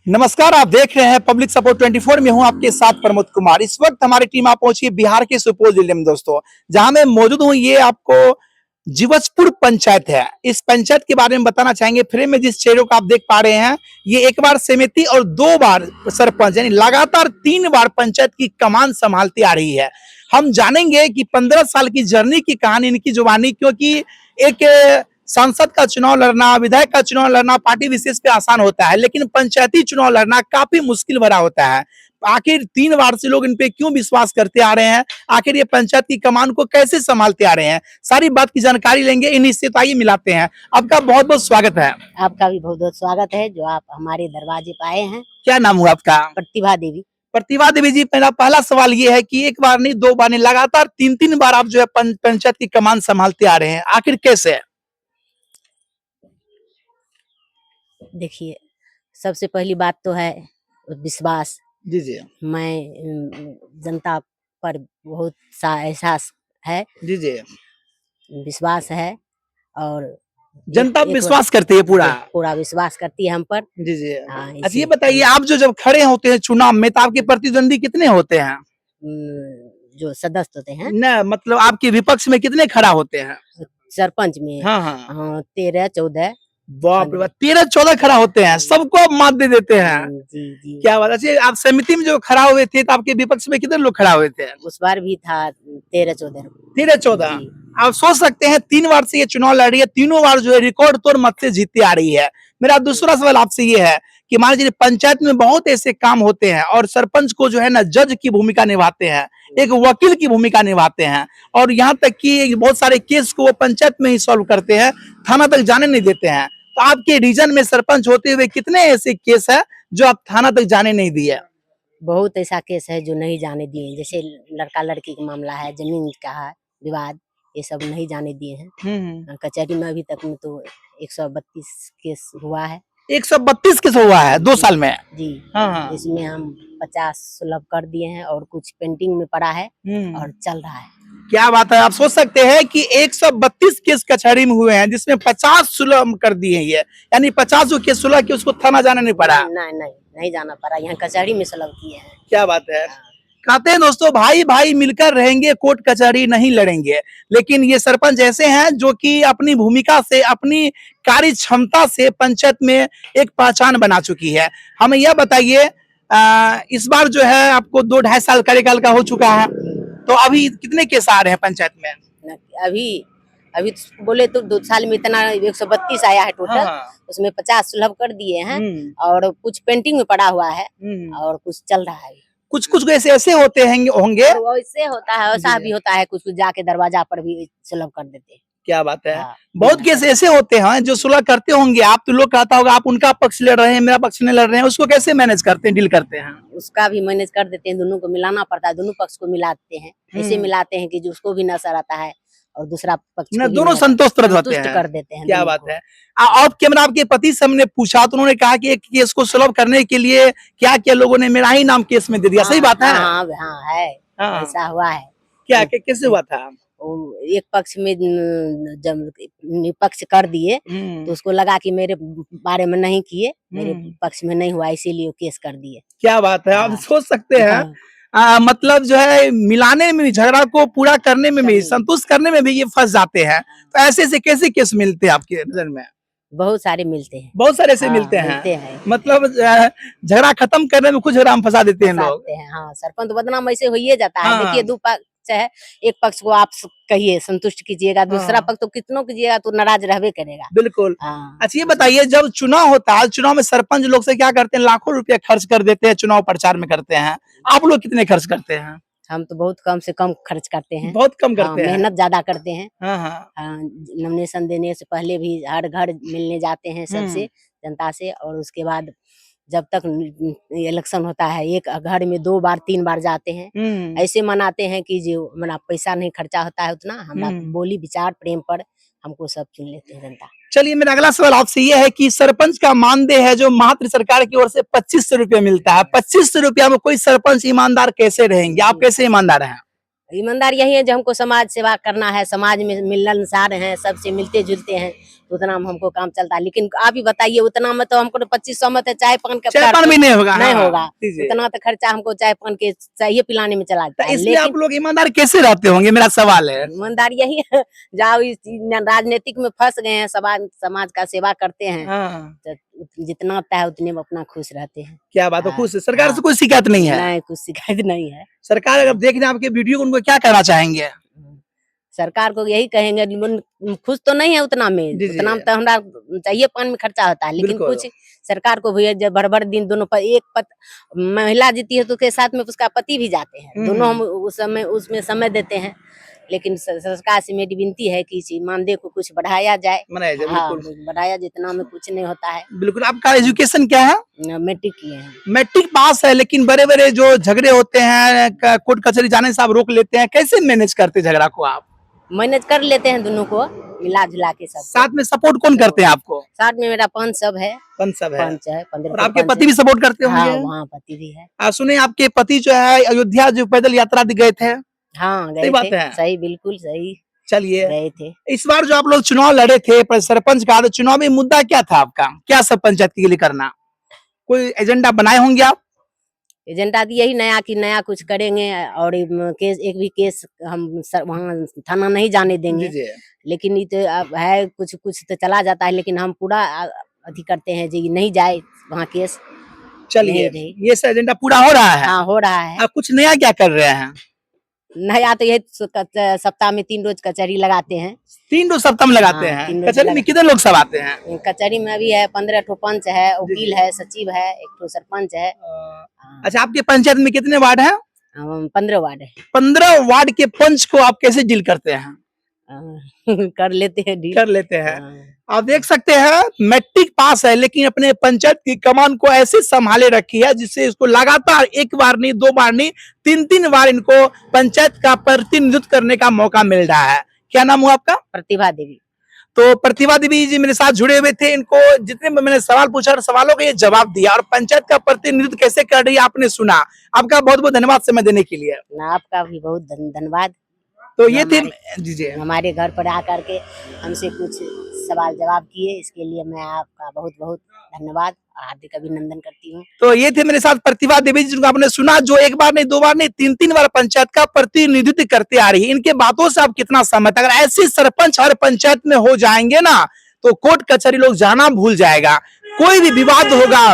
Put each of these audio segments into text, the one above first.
नमस्कार, आप देख रहे हैं पब्लिक सपोर्ट 24 में हूं आपके साथ प्रमोद कुमार। इस वक्त हमारी टीम आ पहुंची है बिहार के सुपौल जिले में दोस्तों, जहां मैं मौजूद हूं। ये आपको जीवजपुर पंचायत है। इस पंचायत के बारे में बताना चाहेंगे। फ्रेम में जिस चेहरे को आप देख पा रहे हैं, ये एक बार समिति और 2 बार सरपंच, यानी लगातार 3 बार पंचायत की कमान संभालती आ रही है। हम जानेंगे कि 15 साल की जर्नी की कहानी इनकी जुबानी, क्योंकि एक सांसद का चुनाव लड़ना, विधायक का चुनाव लड़ना पार्टी विशेष पे आसान होता है, लेकिन पंचायती चुनाव लड़ना काफी मुश्किल भरा होता है। आखिर 3 बार से लोग इन पे क्यों विश्वास करते आ रहे हैं, आखिर ये पंचायत की कमान को कैसे संभालते आ रहे हैं, सारी बात की जानकारी लेंगे। इन्हीं से तो आइए मिलाते हैं। आपका बहुत बहुत स्वागत है। आपका भी बहुत बहुत स्वागत है जो आप हमारे दरवाजे पे आए हैं। क्या नाम हुआ आपका? प्रतिभा देवी। प्रतिभा देवी जी, मेरा पहला सवाल ये है कि एक बार नहीं, 2 बार नहीं, लगातार 3-3 बार आप जो है पंचायत की कमान संभालते आ रहे हैं, आखिर कैसे? देखिए, सबसे पहली बात तो है विश्वास। जी जी जनता पर बहुत सा एहसास है, जी जी। विश्वास है और जनता विश्वास करती है पूरा? पूरा विश्वास करती है हम पर। जी जी। हाँ, अच्छा ये बताइए, आप जो जब खड़े होते हैं चुनाव में, तो आपके प्रतिद्वंदी कितने होते हैं? जो सदस्य होते हैं न मतलब आपके विपक्ष में कितने खड़ा होते हैं? सरपंच में हाँ हाँ। 13-14। बाप रे बाप, 13-14 खड़ा होते हैं, सबको आप मात दे देते हैं। जी जी। क्या बात है। अच्छा, आप समिति में जो खड़ा हुए थे, तो आपके विपक्ष में कितने लोग खड़ा हुए थे? उस बार भी था 13-14। 13-14। आप सोच सकते हैं 3 बार से ये चुनाव लड़ रही है, तीनों बार जो है रिकॉर्ड तोड़ मत से जीतती आ रही है। मेरा दूसरा सवाल आपसे ये है कि मान लीजिए पंचायत में बहुत ऐसे काम होते हैं और सरपंच को जो है ना जज की भूमिका निभाते हैं, एक वकील की भूमिका निभाते हैं, और यहाँ तक कि बहुत सारे केस को वो पंचायत में ही सॉल्व करते हैं, थाना तक जाने नहीं देते हैं। तो आपके रीजन में सरपंच होते हुए कितने ऐसे केस है जो आप थाना तक जाने नहीं दिए? बहुत ऐसा केस है जो नहीं जाने दिए, जैसे लड़का लड़की का मामला है, जमीन का है विवाद, ये सब नहीं जाने दिए हैं। कचहरी में अभी तक में तो 132 केस हुआ है। 132 केस हुआ है 2 साल में? जी। हाँ। इसमें हम 50 सुलभ कर दिए हैं और कुछ पेंटिंग में पड़ा है और चल रहा है। क्या बात है। आप सोच सकते हैं कि 132 केस कचहरी में हुए हैं, जिसमें 50 सुलह कर दिए हैं, ये यानी 50 केस सुलह कि उसको थाना जाना नहीं पड़ा। नहीं जाना पड़ा, यहाँ कचहरी में सुलभ किए हैं। क्या बात है। कहते हैं दोस्तों, भाई भाई मिलकर रहेंगे, कोर्ट कचहरी नहीं लड़ेंगे। लेकिन ये सरपंच ऐसे हैं जो कि अपनी भूमिका से, अपनी कार्य क्षमता से पंचायत में एक पहचान बना चुकी है। हमें यह बताइए, इस बार जो है आपको 2-2.5 साल कार्यकाल का हो चुका है, तो अभी कितने केस आ रहे हैं पंचायत में? अभी बोले तो 2 साल में इतना 132 आया है टोटल। उसमें 50 सुलभ कर दिए हैं और कुछ पेंटिंग में पड़ा हुआ है और कुछ चल रहा है। कुछ ऐसे होते होंगे, वैसे होता है, वैसा भी होता है, कुछ जाके दरवाजा पर भी सुलभ कर देते हैं। क्या बात है। हाँ, बहुत केस ऐसे होते हैं जो सुलह करते होंगे। आप तो लोग कहता होगा आप उनका पक्ष लड़ रहे हैं, मेरा पक्ष नहीं लड़ रहे हैं, उसको कैसे मैनेज करते हैं, डील करते हैं? उसका भी मैनेज कर देते हैं, दोनों को मिलाना पड़ता है, दोनों पक्ष को मिलाते हैं। ऐसे मिलाते हैं कि जो उसको भी नशा आता है और दूसरा पक्ष को दोनों संतुष्ट कर देते हैं। क्या बात है। ऑफ कैमरा आपके पति से हमने पूछा तो उन्होंने कहा कि एक केस को सुलभ करने के लिए क्या क्या लोगों ने मेरा ही नाम केस में दे दिया। सही बात है? हाँ है, ऐसा हुआ है। क्या कैसे हुआ था? एक पक्ष में जब निपक्ष कर दिए तो उसको लगा कि मेरे बारे में नहीं किए, मेरे पक्ष में नहीं हुआ, इसीलिए केस कर दिए। क्या बात है। आप सोच सकते हैं, मतलब जो है मिलाने में भी, झगड़ा को पूरा करने में भी, संतुष्ट करने में भी ये फंस जाते हैं। तो ऐसे से कैसे केस मिलते हैं आपके नजर में? बहुत सारे मिलते हैं, बहुत सारे ऐसे मिलते हैं। मतलब झगड़ा खत्म करने में कुछ झगड़ा हम फंसा देते हैं लोग। हाँ, सरपंच बदनाम ऐसे हो ही जाता है। देखिए, 2 पक्ष है, एक पक्ष को आप कहिए संतुष्ट कीजिएगा, दूसरा पक्ष तो कितनों कीजिएगा तो नाराज रहबे करेगा। बिल्कुल। अच्छा ये बताइए, जब चुनाव होता है, चुनाव में सरपंच लोग से क्या करते हैं, लाखों रुपया खर्च कर देते हैं, चुनाव प्रचार में करते हैं। आप लोग कितने खर्च करते हैं? हम तो बहुत कम से कम खर्च करते हैं। बहुत कम करते हैं। मेहनत ज्यादा करते हैं। नॉमिनेशन देने से पहले भी हर घर मिलने जाते हैं सबसे, जनता से, और उसके बाद जब तक इलेक्शन होता है एक घर में 2 बार 3 बार जाते हैं। ऐसे मनाते हैं कि जो हमारा पैसा नहीं खर्चा होता है उतना, हमारा बोली विचार प्रेम पर हमको सब चुन लेते हैं जनता। चलिए, मेरा अगला सवाल आपसे ये है कि सरपंच का मानदेय है जो महाराष्ट्र सरकार की ओर से 2500 रुपया मिलता है। 2500 रुपया में कोई सरपंच ईमानदार कैसे रहेंगे? आप कैसे ईमानदार हैं? ईमानदार यही है जो हमको समाज सेवा करना है, समाज में मिलनसार हैं, सबसे मिलते जुलते हैं, तो उतना में हमको काम चलता है। लेकिन आप ही बताइए, उतना में तो हमको तो 2500 में तो चाय पान का चाय पान भी नहीं होगा, नहीं हाँ, होगा। जी, जी। उतना तो खर्चा हमको चाय पान के चाहिए पिलाने में चला जाता तो है। इसलिए आप लेकिन लोग ईमानदार कैसे रहते होंगे, मेरा सवाल है। ईमानदारी यही है, जाओ इस राजनीतिक में फंस गए हैं, समाज का सेवा करते हैं, हाँ, तो जितना आता है उतने में अपना खुश रहते हैं। क्या बात है, हाँ, खुश है। सरकार से हाँ। कोई शिकायत नहीं है। नहीं, कुछ शिकायत नहीं है। सरकार अगर देख रहे हैं आपके वीडियो को, उनको क्या कहना चाहेंगे? सरकार को यही कहेंगे, खुश तो नहीं है उतना में, जी, जी। उतना में तो हमरा चाहिए पान में खर्चा होता है, लेकिन बिल्कुल। कुछ सरकार को भी है, जब भर दिन दोनों पर महिला जीती है तो उसके साथ में उसका पति भी जाते हैं, दोनों हम उस समय उसमें समय देते हैं। लेकिन सरकार से मेरी विनती है कि इस मानदेय को कुछ बढ़ाया जाए। मनाया जाए, हाँ, बिल्कुल। बढ़ाया, जितना में कुछ नहीं होता है। बिल्कुल। आपका एजुकेशन क्या है? मैट्रिक किए हैं। मैट्रिक पास है, लेकिन बड़े-बड़े जो झगड़े होते हैं, कोर्ट कचहरी जाने से आप रोक लेते हैं, कैसे मैनेज करते हैं झगड़ा को आप? मैनेज कर लेते हैं दोनों को, मिला जुला के सब। साथ में सपोर्ट कौन करते हैं आपको? साथ में मेरा पंच सब है। पंच सब है। पंच है, 15 और आपके पति भी सपोर्ट करते हाँ, होंगे? वहाँ पति भी है। सुने आपके पति जो है अयोध्या जो पैदल यात्रा गए थे। हाँ, गए सही बात थे। है। सही, बिल्कुल सही। चलिए, गए थे। इस बार जो आप लोग चुनाव लड़े थे सरपंच का, तो चुनावी मुद्दा क्या था आपका? क्या सब पंचायत के लिए करना? कोई एजेंडा बनाए होंगे आप? एजेंडा दी यही नया कि नया कुछ करेंगे, और केस एक भी केस हम वहाँ थाना नहीं जाने जी, देंगे। जी। लेकिन ये तो अब है, कुछ कुछ तो चला जाता है, लेकिन हम पूरा अथी करते हैं जी, नहीं जाए वहाँ केस। चलिए, नहीं। ये सब एजेंडा पूरा हो रहा है। हाँ, हो रहा है। आप कुछ नया क्या कर रहे हैं? नया तो ये सप्ताह में 3 रोज कचहरी लगाते हैं। 3 रोज सप्ताह में लगाते हाँ, हैं। 3 रोज कचहरी में लगा- कितने लोग सब आते हैं? कचहरी में अभी है 15 ठो पंच है, वकील है, सचिव है, एक ठो सरपंच है। अच्छा, आपके पंचायत में कितने वार्ड हैं? 15 वार्ड है। 15 वार्ड के पंच को आप कैसे डील करते हैं? कर लेते हैं डील। कर लेते हैं। हाँ। आप देख सकते हैं, मैट्रिक पास है, लेकिन अपने पंचायत की कमान को ऐसे संभाले रखी है, जिससे इसको लगातार 1 बार नहीं, 2 बार नहीं, 3-3 बार इनको पंचायत का प्रतिनिधित्व करने का मौका मिल रहा है। क्या नाम हुआ आपका? प्रतिभा देवी। तो प्रतिभा देवी जी मेरे साथ जुड़े हुए थे। इनको जितने मैंने सवाल पूछा, सवालों का ये जवाब दिया, और पंचायत का प्रतिनिधित्व कैसे कर रही है आपने सुना। आपका बहुत बहुत धन्यवाद समय देने के लिए। आपका भी बहुत धन्यवाद। तो ये थे जी जी हमारे घर पर आकर के हमसे कुछ सवाल जवाब किए, इसके लिए मैं आपका बहुत बहुत धन्यवाद, हार्दिक अभिनंदन करती हूँ। तो ये थे मेरे साथ प्रतिभा देवी जी, जिनको आपने सुना, जो 1 बार नहीं, 2 बार नहीं, 3-3 बार पंचायत का प्रतिनिधित्व करते आ रही है। इनके बातों से आप कितना सहमत? अगर ऐसे सरपंच हर पंचायत में हो जाएंगे ना, तो कोर्ट कचहरी लोग जाना भूल जाएगा। कोई भी विवाद होगा,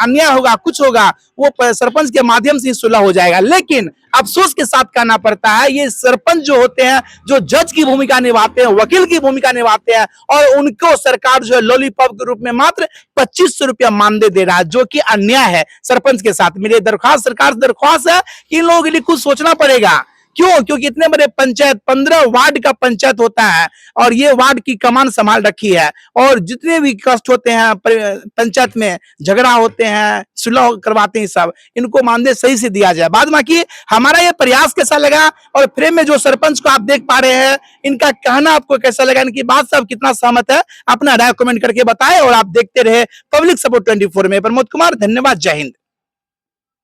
अन्याय होगा, कुछ होगा, वो सरपंच के माध्यम से सुलह हो जाएगा। लेकिन अफसोस के साथ कहना पड़ता है, ये सरपंच जो होते हैं, जो जज की भूमिका निभाते हैं, वकील की भूमिका निभाते हैं, और उनको सरकार जो है लॉलीपॉप के रूप में मात्र 2500 रुपया मानदेय दे रहा है, जो कि अन्याय है सरपंच के साथ। मेरी दरख्वास्त सरकार से दरख्वास्त है कि इन लोगों के लिए कुछ सोचना पड़ेगा। क्यों? क्योंकि इतने बड़े पंचायत, 15 वार्ड का पंचायत होता है, और ये वार्ड की कमान संभाल रखी है, और जितने भी कष्ट होते हैं पंचायत में, झगड़ा होते हैं, सुलह करवाते हैं, सब इनको मानदेय सही से दिया जाए। बाद बाकी हमारा ये प्रयास कैसा लगा, और फ्रेम में जो सरपंच को आप देख पा रहे हैं, इनका कहना आपको कैसा लगा, इनकी बात से आप कितना सहमत है, अपना राय कमेंट करके बताएं। और आप देखते रहे पब्लिक सपोर्ट 24 में। प्रमोद कुमार, धन्यवाद, जय हिंद।